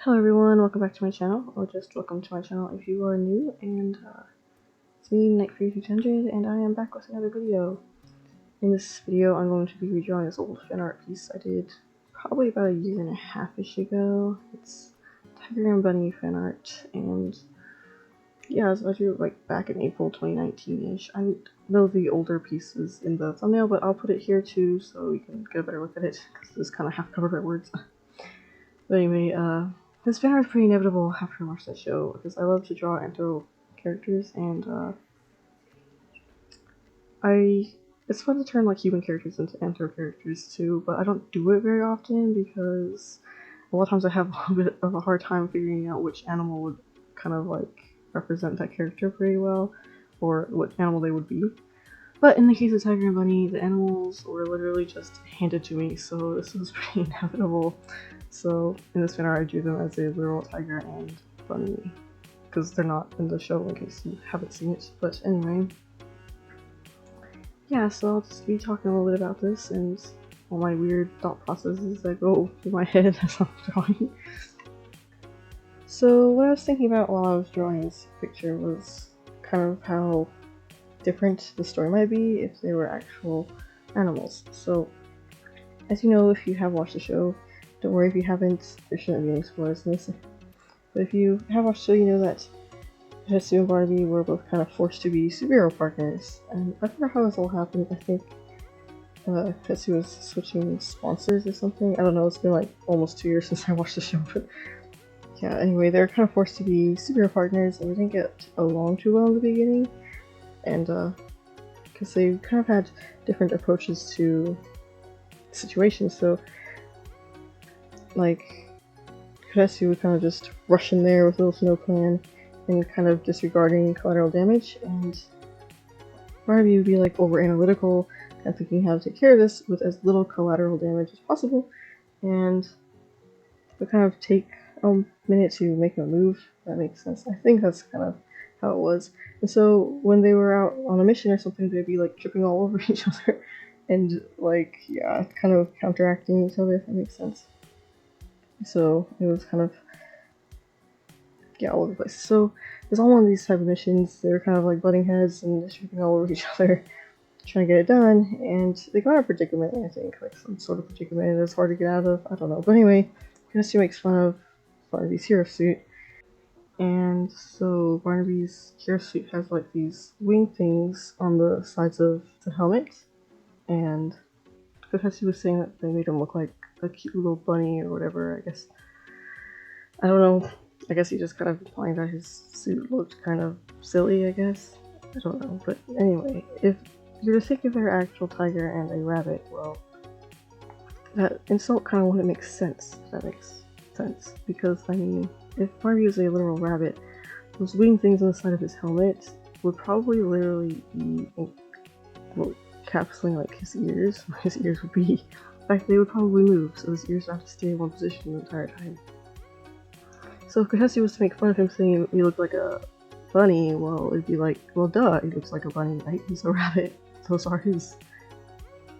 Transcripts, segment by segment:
Hello everyone, welcome back to my channel, or just welcome to my channel if you are new, and it's me, Night3600, and I am back with another video. In this video, I'm going to be redrawing this old fan art piece I did probably about a year and a half-ish ago. It's Tiger and Bunny fan art, and yeah, so I drew it like back in April 2019-ish. I know the older piece is in the thumbnail, but I'll put it here too so you can get a better look at it, because it's kind of half covered by words. But anyway, this fan art is pretty inevitable after I watched that show, because I love to draw anthro characters, and it's fun to turn like human characters into anthro characters too, but I don't do it very often because a lot of times I have a little bit of a hard time figuring out which animal would kind of like represent that character pretty well, or what animal they would be. But in the case of Tiger and Bunny, the animals were literally just handed to me, so this was pretty inevitable. So in this fan art, I drew them as a literal tiger and bunny, because they're not in the show in case you haven't seen it. But anyway, yeah, so I'll just be talking a little bit about this and all my weird thought processes that go through my head as I'm drawing. So what I was thinking about while I was drawing this picture was kind of how different the story might be if they were actual animals. So as you know, if you have watched the show, don't worry if you haven't, there shouldn't be any spoilers in this. But if you have watched the show, you know that Kotetsu and Barnaby were both kind of forced to be superhero partners. And I forgot how this all happened. I think Kotetsu was switching sponsors or something. I don't know, it's been like almost 2 years since I watched the show, but yeah, anyway, they were kind of forced to be superhero partners, and they didn't get along too well in the beginning. And because they kind of had different approaches to situations, so like Kotetsu would kind of just rush in there with little to no plan and kind of disregarding collateral damage, and Barnaby would be like over analytical and thinking how to take care of this with as little collateral damage as possible, and would kind of take a minute to make a move. That makes sense. I think that's kind of how it was. And so when they were out on a mission or something, they'd be like tripping all over each other and like, yeah, kind of counteracting each other, if that makes sense. So it was kind of, yeah, all over the place. So there's all one of these type of missions. They were kind of like butting heads and tripping all over each other, trying to get it done, and they got in a predicament, I think, like some sort of predicament that's hard to get out of, I don't know. But anyway, Kotetsu makes fun of Barnaby's hero suit, and so Barnaby's hero suit has like these wing things on the sides of the helmet, and Kotetsu was saying that they made him look like a cute little bunny or whatever, I guess. I don't know. I guess he just kind of implying that his suit looked kind of silly, I guess. I don't know. But anyway, if you're to think of their actual tiger and a rabbit, well, that insult kind of wouldn't make sense, if that makes sense. Because, I mean, if Barnaby was a literal rabbit, those wing things on the side of his helmet would probably literally be, well, capsuling like his ears, where his ears would be. In fact, they would probably move, so his ears would have to stay in one position the entire time. So if Kotetsu was to make fun of him saying he looked like a bunny, well, it'd be like, well, duh, he looks like a bunny, right? He's a rabbit. Those are his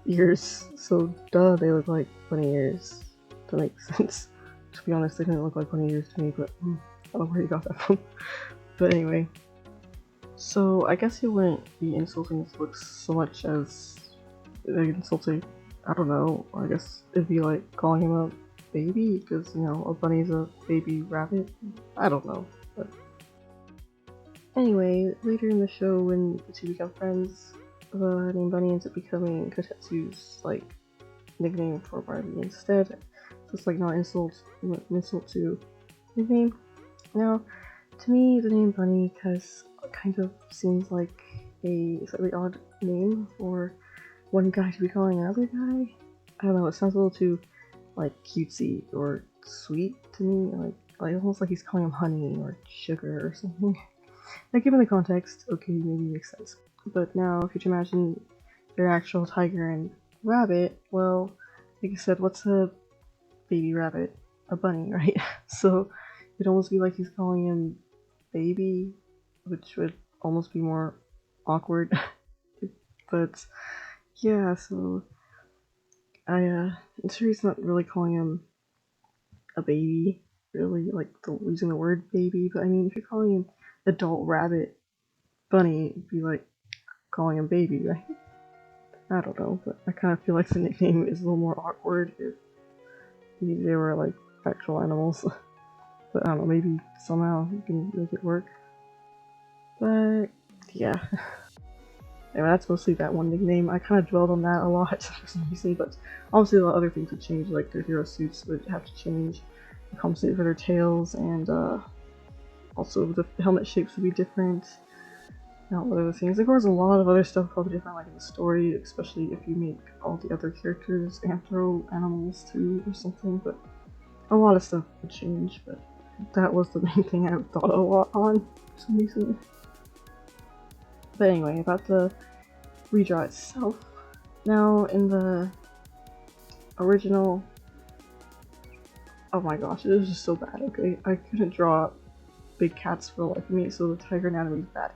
ears, so duh, they look like bunny ears. That makes sense. To be honest, they didn't look like bunny ears to me, but I don't know where you got that from. But anyway, so I guess he wouldn't be insulting his looks so much as insulting, I don't know, I guess it'd be like calling him a baby, because, you know, a bunny's a baby rabbit. I don't know. But anyway, later in the show, when the two become friends, the name Bunny ends up becoming Kotetsu's like nickname for Barnaby instead. So it's like not insult to nickname. Now, to me, the name Bunny kind of seems like a slightly odd name for one guy to be calling another guy. I don't know, it sounds a little too like cutesy or sweet to me, like almost like he's calling him honey or sugar or something. Like, given the context, okay, maybe it makes sense. But now, if you can imagine their actual tiger and rabbit, well, like I said, what's a baby rabbit? A bunny, right? So it'd almost be like he's calling him baby, which would almost be more awkward. But yeah, so I'm sure he's not really calling him a baby. really like using the word baby, but I mean, if you're calling an adult rabbit bunny, it'd be like calling him baby, right? I don't know, but I kind of feel like the nickname is a little more awkward if they were like actual animals. But I don't know, maybe somehow you can make it work. But yeah. Anyway, that's mostly that one nickname. I kind of dwelled on that a lot for some reason, but obviously a lot of other things would change, like their hero suits would have to change, compensate for their tails, and also the helmet shapes would be different. Now, what other things? Of course, a lot of other stuff probably different, like in the story, especially if you make all the other characters anthro animals too, or something. But a lot of stuff would change. But that was the main thing I thought a lot on for some reason. But anyway, about the redraw itself. Now, in the original, oh my gosh, it was just so bad. Okay, I couldn't draw big cats for the life of me, so the tiger anatomy is bad.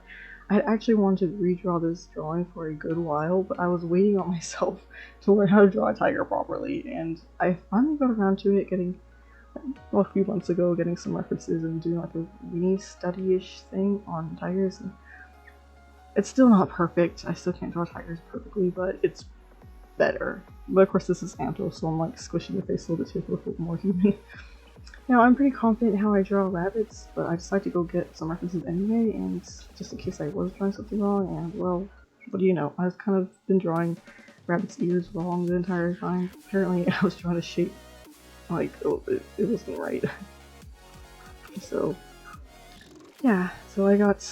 I actually wanted to redraw this drawing for a good while, but I was waiting on myself to learn how to draw a tiger properly, and I finally got around to it, a few months ago, getting some references and doing like a mini study-ish thing on tigers. And it's still not perfect. I still can't draw tigers perfectly, but it's better. But of course, this is Anto, so I'm like squishing the face a little bit to look a little more human. Now, I'm pretty confident how I draw rabbits, but I decided to go get some references anyway, and just in case I was drawing something wrong, and well, what do you know, I've kind of been drawing rabbits' ears wrong the entire time. Apparently, I was trying to shape, like, it wasn't right. So, yeah, so I got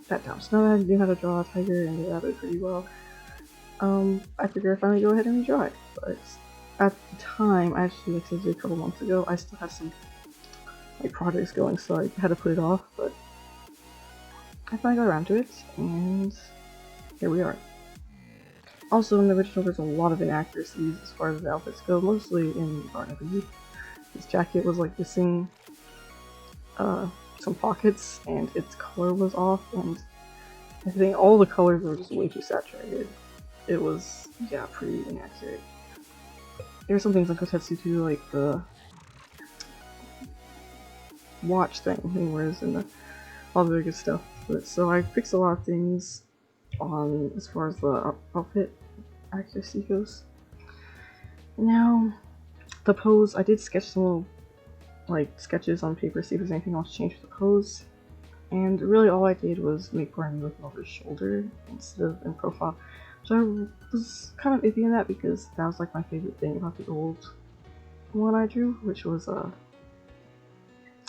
that down. So now that I knew how to draw a tiger and a rabbit pretty well, I figured I'd finally go ahead and redraw it, but at the time, actually, like I did a couple months ago, I still had some like projects going, so I had to put it off, but I finally got around to it, and here we are. Also, in the original, there's a lot of inaccuracies as far as the outfits go, mostly in Barnaby. His jacket was like missing some pockets, and its color was off, and I think all the colors were just way too saturated. It was, yeah, pretty inaccurate. There were some things in Kotetsu too, like the watch thing he wears and all the good stuff. But so I fixed a lot of things on as far as the outfit accuracy goes. Now, the pose, I did sketch some little like sketches on paper, see if there's anything else to change for the pose. And really all I did was make Barnaby looking over his shoulder instead of in profile. So I was kind of iffy on that because that was like my favorite thing about the old one I drew, which was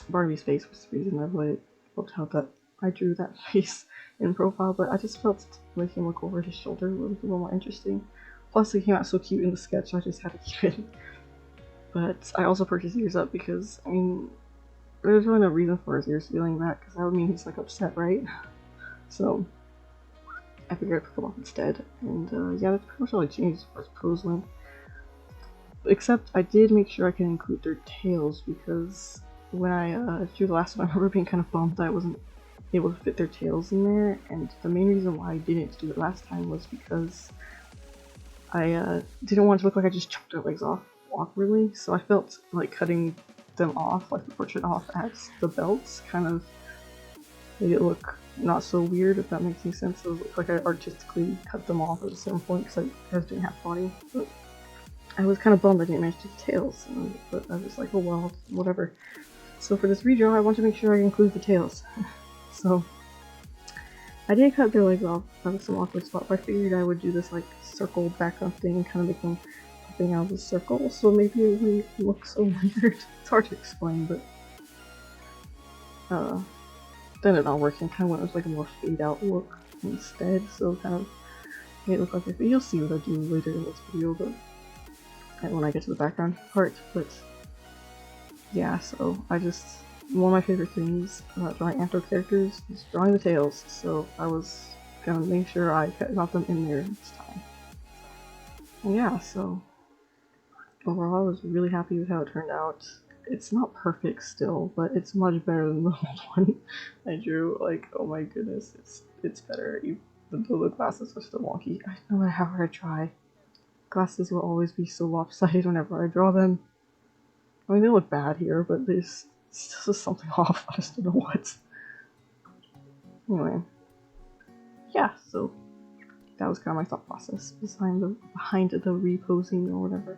Barnaby's face for some reason. I really loved how that I drew that face in profile, but I just felt making him look over his shoulder was a little more interesting. Plus, it came out so cute in the sketch, I just had to keep it. But I also purchased ears up because, I mean, there's really no reason for his ears feeling that, because that would mean he's like upset, right? So I figured I'd put them off instead, and yeah, that's pretty much all I changed as far as pose went. Except I did make sure I can include their tails, because when I drew the last one, I remember being kind of bummed that I wasn't able to fit their tails in there, and the main reason why I didn't do it last time was because I didn't want it to look like I just chopped their legs off awkwardly, so I felt like cutting them off, like the portrait off at the belts, kind of made it look not so weird, if that makes any sense. It looked like I artistically cut them off at a certain point because I was doing half body, but I was kind of bummed I didn't manage to do the tails, but I was just like, oh well, whatever. So for this redraw, I want to make sure I include the tails. So I did cut their legs off out of some awkward spot, but I figured I would do this like circle background thing and kind of make them popping out of the circle, so maybe it wouldn't look so weird. It's hard to explain, but then it not working. Kind of went with like a more fade out look instead, so kind of made it look like it. But you'll see what I do later in this video, but when I get to the background part. But yeah, so one of my favorite things about drawing anthro characters is drawing the tails, so I was gonna make sure I got them in there this time. And yeah, so overall I was really happy with how it turned out. It's not perfect still, but it's much better than the old one I drew. Like, oh my goodness, it's better. The glasses are still wonky. No matter how hard I try, glasses will always be so lopsided whenever I draw them. I mean, they look bad here, but It's just something off. I just don't know what. Anyway, yeah. So that was kind of my thought process behind the reposing or whatever.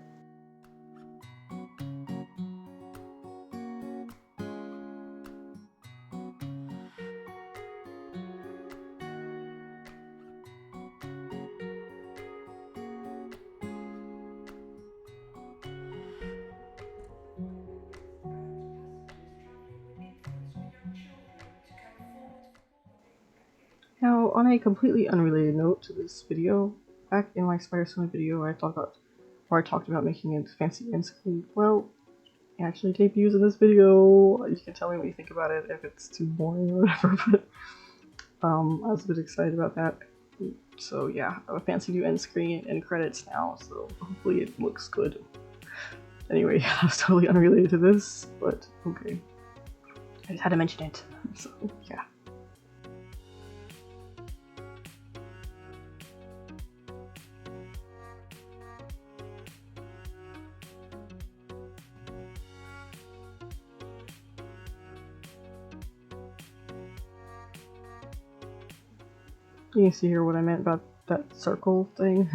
Now, on a completely unrelated note to this video, back in my Spider Summit video, I talked about making a fancy end screen. Well, it actually debuts in this video. You can tell me what you think about it if it's too boring or whatever, but I was a bit excited about that. So yeah, I have a fancy new end screen and credits now, so hopefully it looks good. Anyway, that was totally unrelated to this, but okay. I just had to mention it, so yeah. You can see here what I meant about that circle thing.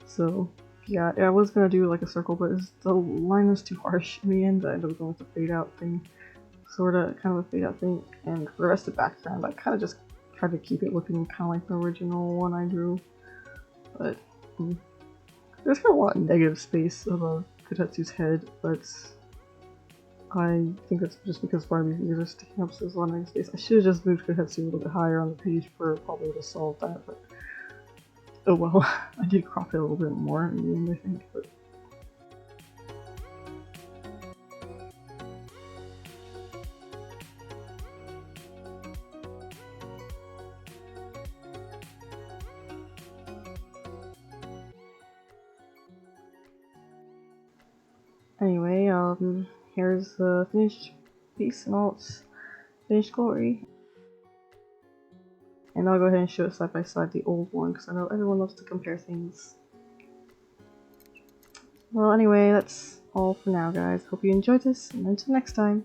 So yeah, I was gonna do like a circle, but the line was too harsh in the end. I ended up going with the fade out thing, kind of a fade out thing, and for the rest of the background, I kind of just tried to keep it looking kind of like the original one I drew. But there's kind of a lot of negative space above Kotetsu's head, but I think that's just because Barnaby's ears are sticking up, so there's a lot of negative space. I should have just moved Kotetsu a little bit higher on the page for probably to solve that, but oh well. I did crop it a little bit more in the end, I think, but anyway, here's the finished piece in all its finished glory. And I'll go ahead and show it side by side the old one, because I know everyone loves to compare things. Well, anyway, that's all for now, guys. Hope you enjoyed this, and until next time.